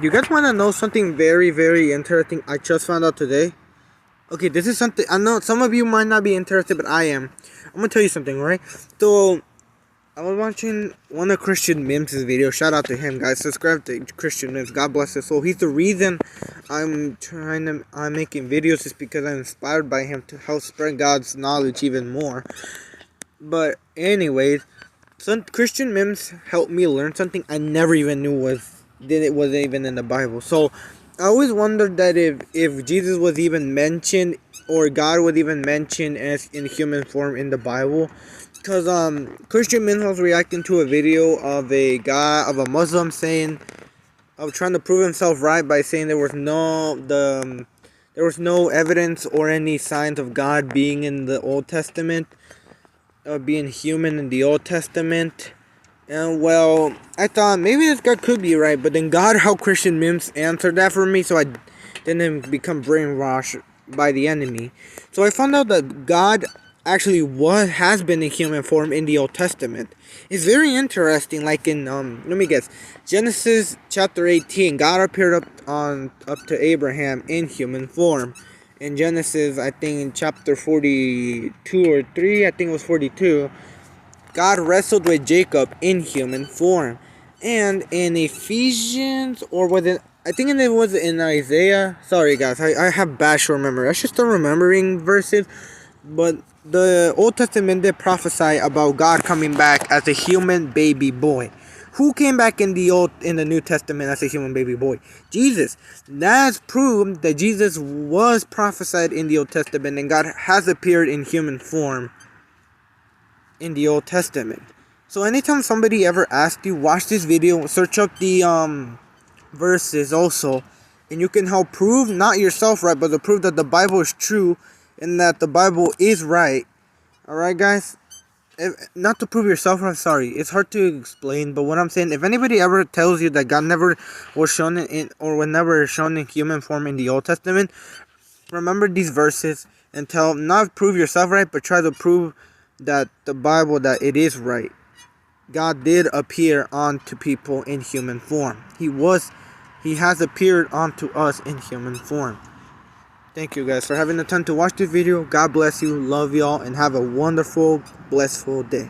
You guys want to know something very, very interesting I just found out today? Okay, this is something, I know some of you might not be interested, but I am. I'm going to tell you something, right? So, I was watching one of Christian Mims' video. Shout out to him, guys. Subscribe to Christian Mims. God bless his soul. He's the reason I'm making videos, is because I'm inspired by him to help spread God's knowledge even more. But anyways, some Christian Mims helped me learn something I never even knew was even in the Bible. So I always wondered that if Jesus was even mentioned, or God was even mentioned as in human form in the Bible. Because Christian Mims was reacting to a video of a Muslim trying to prove himself right by saying there was no evidence or any signs of God being in the Old Testament, being human in the Old Testament. And well, I thought maybe this guy could be right, but then God helped Christian Mims answer that for me, so I didn't become brainwashed by the enemy. So I found out that God actually has been in human form in the Old Testament. It's very interesting. Like in let me guess, Genesis chapter 18, God appeared up to Abraham in human form. In Genesis, I think in chapter 42 or 3, I think it was 42, God wrestled with Jacob in human form. And in Ephesians, or was it, I think it was in Isaiah. Sorry guys, I have bad short memory. I should start remembering verses. But the Old Testament did prophesy about God coming back as a human baby boy. Who came back in the New Testament as a human baby boy? Jesus. That's proved that Jesus was prophesied in the Old Testament, and God has appeared in human form in the Old Testament. So anytime somebody ever asks you, watch this video, search up the verses also, and you can help prove, not yourself right, but to prove that the Bible is true and that the Bible is right. Alright guys? Not to prove yourself right, sorry, it's hard to explain, but what I'm saying, if anybody ever tells you that God never was shown or was never shown in human form in the Old Testament, remember these verses and not prove yourself right, but try to prove that the Bible, that it is right. God did appear unto people in human form. He has appeared unto us in human form. Thank you guys for having the time to watch this video. God bless you, love y'all, and have a wonderful, blissful day.